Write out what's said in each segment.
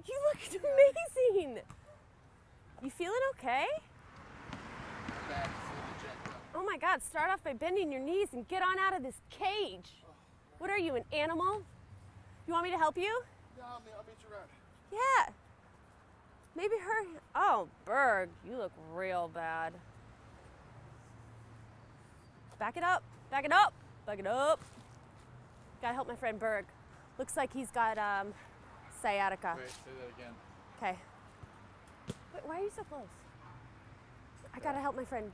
You look amazing. You feeling okay? Oh my God, start off by bending your knees and get on out of this cage. What are you, an animal? You want me to help you? No, I'll meet you around. Yeah. Maybe her. Oh, Berg, you look real bad. Back it up, back it up, back it up. Gotta help my friend Berg. Looks like he's got sciatica. Wait, say that again. Okay. Wait, why are you so close? I gotta help my friend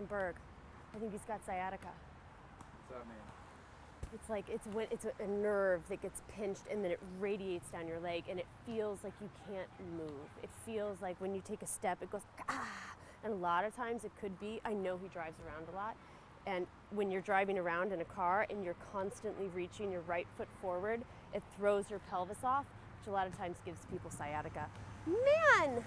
Berg. I think he's got sciatica. What's that mean? It's like it's a nerve that gets pinched and then it radiates down your leg and it feels like you can't move. It feels like when you take a step, it goes ah. And a lot of times it could be, I know he drives around a lot, and when you're driving around in a car and you're constantly reaching your right foot forward, it throws your pelvis off, which a lot of times gives people sciatica. Man!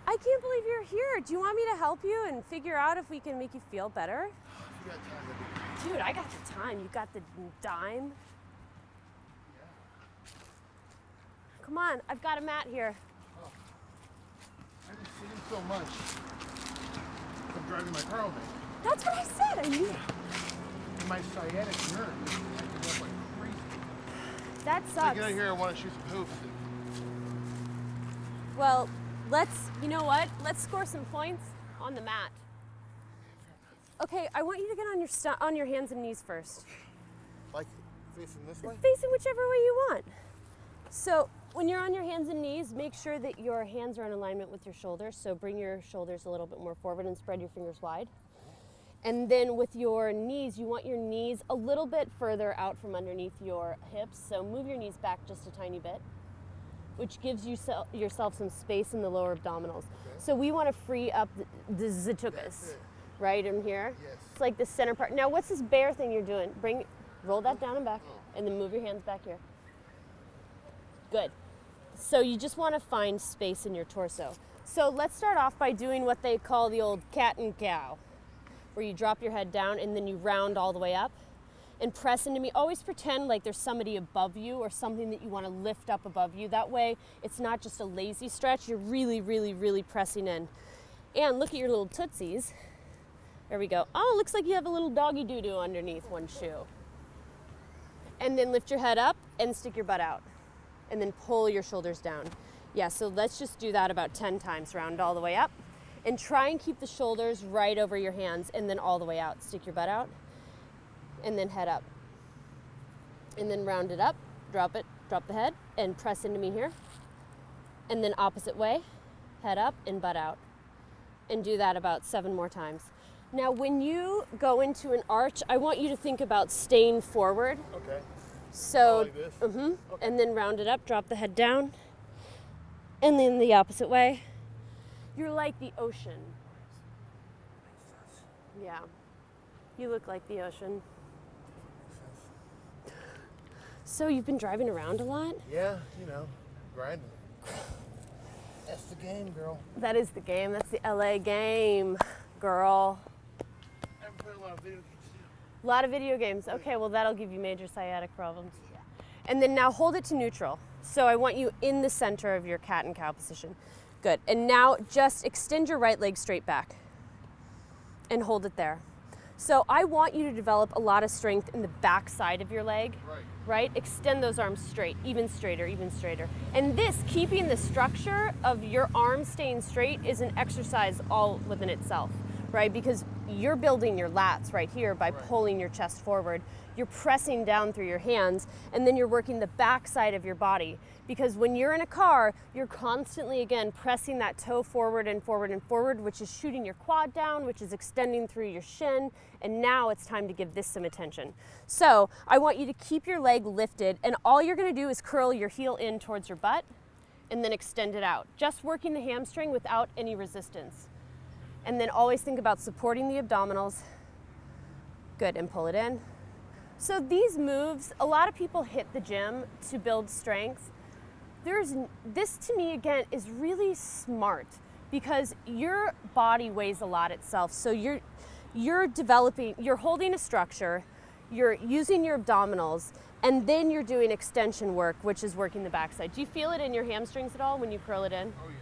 I can't believe you're here. Do you want me to help you and figure out if we can make you feel better? If you got time, that'd be great. Dude, I got the time. You got the dime. Yeah. Come on, I've got a mat here. Oh. I've been sitting so much. I'm driving my car all day. That's what I said. I knew it. And my sciatic nerve is acting up like crazy. That So sucks. get out here, I want to shoot some hoops. Well, you know what? Let's score some points on the mat. Okay, I want you to get on your hands and knees first. Like facing this way? Facing whichever way you want. So when you're on your hands and knees, make sure that your hands are in alignment with your shoulders. So bring your shoulders a little bit more forward and spread your fingers wide. And then with your knees, you want your knees a little bit further out from underneath your hips. So move your knees back just a tiny bit, which gives you yourself some space in the lower abdominals. Okay. So we want to free up the Sciaticas. Right in here? Yes. It's like the center part. Now what's this bear thing you're doing? Roll that down and back, and then move your hands back here. Good. So you just want to find space in your torso. So let's start off by doing what they call the old cat and cow, where you drop your head down and then you round all the way up and press into me. Always pretend like there's somebody above you or something that you want to lift up above you. That way it's not just a lazy stretch, you're really, really, really pressing in. And look at your little tootsies. There we go. Oh, looks like you have a little doggy doo-doo underneath one shoe. And then lift your head up and stick your butt out. And then pull your shoulders down. Yeah, so let's just do that about 10 times. Round all the way up. And try and keep the shoulders right over your hands and then all the way out. Stick your butt out. And then head up. And then round it up. Drop it. Drop the head. And press into me here. And then opposite way. Head up and butt out. And do that about 7 more times. Now, when you go into an arch, I want you to think about staying forward. Okay. So, like this? Okay. Okay. And then round it up, drop the head down, and then the opposite way. You're like the ocean. Yeah, you look like the ocean. So you've been driving around a lot? Yeah, grinding. That's the game, girl. That is the game. That's the LA game, girl. I've played a lot of video games too. A lot of video games. Okay, well that'll give you major sciatic problems. And then now hold it to neutral. So I want you in the center of your cat and cow position. Good. And now just extend your right leg straight back and hold it there. So I want you to develop a lot of strength in the back side of your leg. Right? Extend those arms straight, even straighter, even straighter. And this, keeping the structure of your arms staying straight, is an exercise all within itself, right? Because you're building your lats right here by pulling your chest forward. You're pressing down through your hands, and then you're working the back side of your body. Because when you're in a car, you're constantly, again, pressing that toe forward and forward and forward, which is shooting your quad down, which is extending through your shin, and now it's time to give this some attention. So I want you to keep your leg lifted, and all you're gonna do is curl your heel in towards your butt, and then extend it out. Just working the hamstring without any resistance. And then always think about supporting the abdominals. Good, and pull it in. So these moves, a lot of people hit the gym to build strength. This to me, again, is really smart because your body weighs a lot itself. So you're holding a structure, you're using your abdominals, And then you're doing extension work, which is working the backside. Do you feel it in your hamstrings at all when you curl it in? Oh yeah.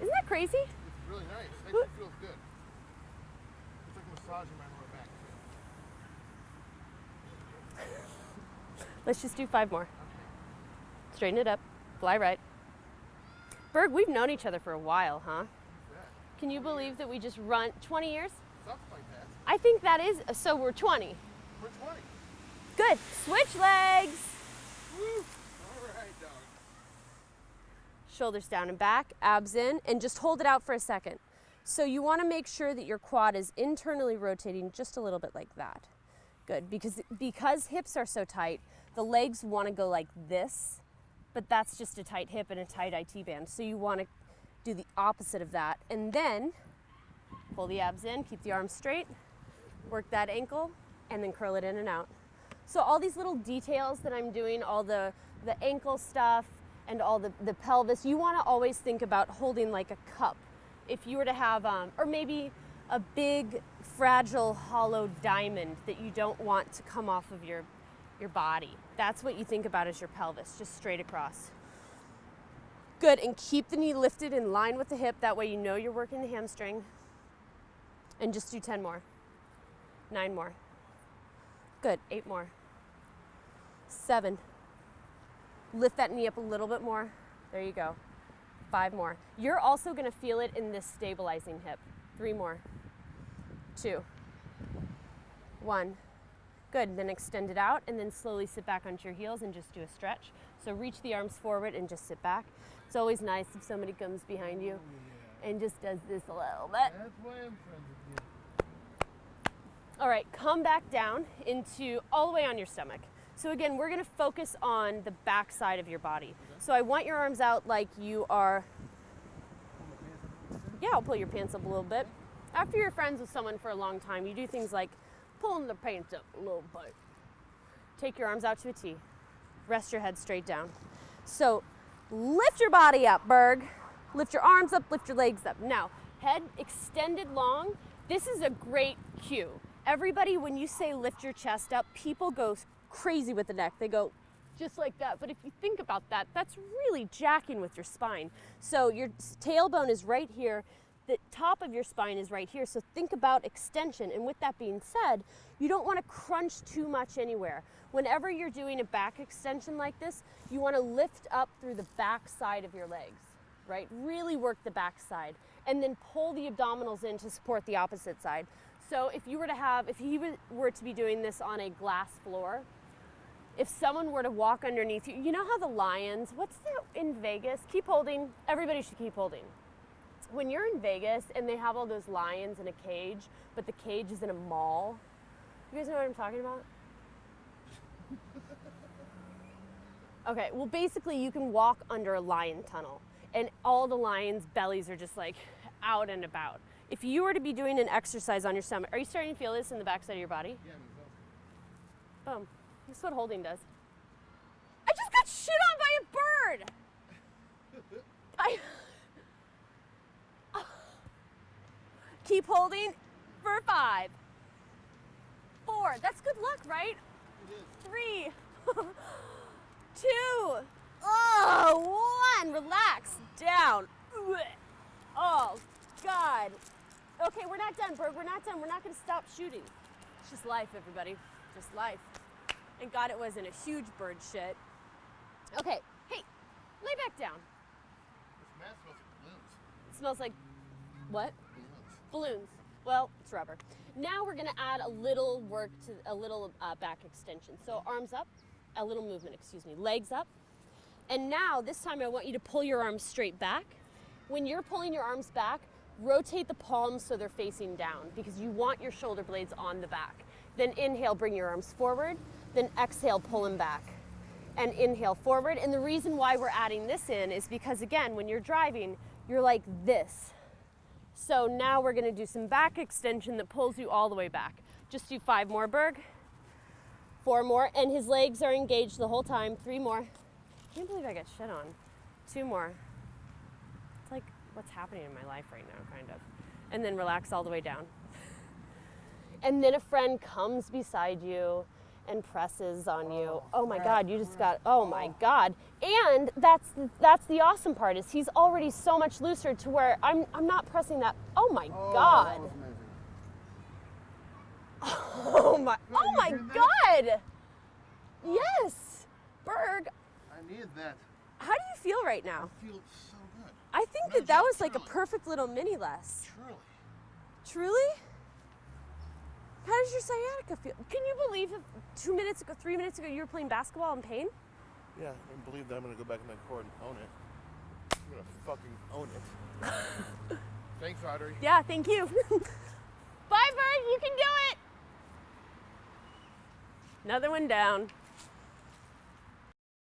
Isn't that crazy? It's really nice. It actually feels good. It's like massaging my lower back too. Let's just do 5 more. Straighten it up. Fly right. Berg, we've known each other for a while, huh? Can you believe that we just run 20 years? Something like that. I think that is, so we're 20. We're 20. Good. Switch legs. Woo! All right, dog. Shoulders down and back, abs in, and just hold it out for a second. So you want to make sure that your quad is internally rotating just a little bit like that. Good, because hips are so tight, the legs want to go like this, but that's just a tight hip and a tight IT band. So you want to do the opposite of that. And then pull the abs in, keep the arms straight, work that ankle, and then curl it in and out. So all these little details that I'm doing, all the ankle stuff and all the pelvis, you want to always think about holding like a cup. If you were to have, or maybe a big, fragile, hollow diamond that you don't want to come off of your body. That's what you think about as your pelvis, just straight across. Good, and keep the knee lifted in line with the hip. That way you know you're working the hamstring. And just do 10 more. 9 more. Good, 8 more. 7. Lift that knee up a little bit more. There you go. 5 more. You're also gonna feel it in this stabilizing hip. 3 more. 2. 1. Good, then extend it out and then slowly sit back onto your heels and just do a stretch. So reach the arms forward and just sit back. It's always nice if somebody comes behind you and just does this a little bit. That's why I'm friends with you. All right, come back down into all the way on your stomach. So again, we're gonna focus on the back side of your body. So I want your arms out like you are, yeah, I'll pull your pants up a little bit. After you're friends with someone for a long time, you do things like pulling the pants up a little bit. Take your arms out to a T. Rest your head straight down. So lift your body up, Berg. Lift your arms up, lift your legs up. Now, head extended long. This is a great cue. Everybody, when you say lift your chest up, people go crazy with the neck. They go just like that. But if you think about that, that's really jacking with your spine. So your tailbone is right here. The top of your spine is right here. So think about extension. And with that being said, you don't want to crunch too much anywhere. Whenever you're doing a back extension like this, you want to lift up through the back side of your legs, right? Really work the back side and then pull the abdominals in to support the opposite side. So if you were to have, if he were to be doing this on a glass floor, if someone were to walk underneath you, you know how the lions, what's the, in Vegas? Keep holding, everybody should keep holding. When you're in Vegas and they have all those lions in a cage, but the cage is in a mall, you guys know what I'm talking about? Okay, well basically you can walk under a lion tunnel and all the lions' bellies are just like out and about. If you were to be doing an exercise on your stomach, are you starting to feel this in the back side of your body? Yeah, I Boom. This is what holding does. I just got shit on by a bird! Keep holding for 5, 4. That's good luck, right? It is. 3, 2, oh, 1. Relax down. Oh, God. Okay, we're not done, Berg. We're not done. We're not going to stop shooting. It's just life, everybody. Just life. Thank God it wasn't a huge bird shit. Okay, hey, lay back down. This mat smells like balloons. It smells like what? Balloons. Balloons. Well, it's rubber. Now we're gonna add a little work to a little back extension. So arms up, a little movement, excuse me, legs up. And now this time I want you to pull your arms straight back. When you're pulling your arms back, rotate the palms so they're facing down because you want your shoulder blades on the back. Then inhale, bring your arms forward. Then exhale, pull them back. And inhale forward. And the reason why we're adding this in is because again, when you're driving, you're like this. So now we're gonna do some back extension that pulls you all the way back. Just do 5 more, Berg. 4 more, and his legs are engaged the whole time. 3 more. Can't believe I got shit on. 2 more. It's like what's happening in my life right now, kind of. And then relax all the way down. And then a friend comes beside you and presses on you. Oh, Oh my crap. God, you just got, oh my God. And that's the awesome part is he's already so much looser to where I'm not pressing that. Oh my Oh, God. that was amazing. Oh my you did that? God. Yes, Berg, I needed that. how do you feel right now? I feel so good. I think No, that was like a truly. perfect little mini les. Truly. Truly? How does your sciatica feel? Can you believe if 2 minutes ago, 3 minutes ago, you were playing basketball in pain? Yeah, and believe that I'm gonna go back in that court and own it. I'm gonna fucking own it. Thanks, Audrey. Yeah, thank you. Bye, Berg, you can do it. Another one down.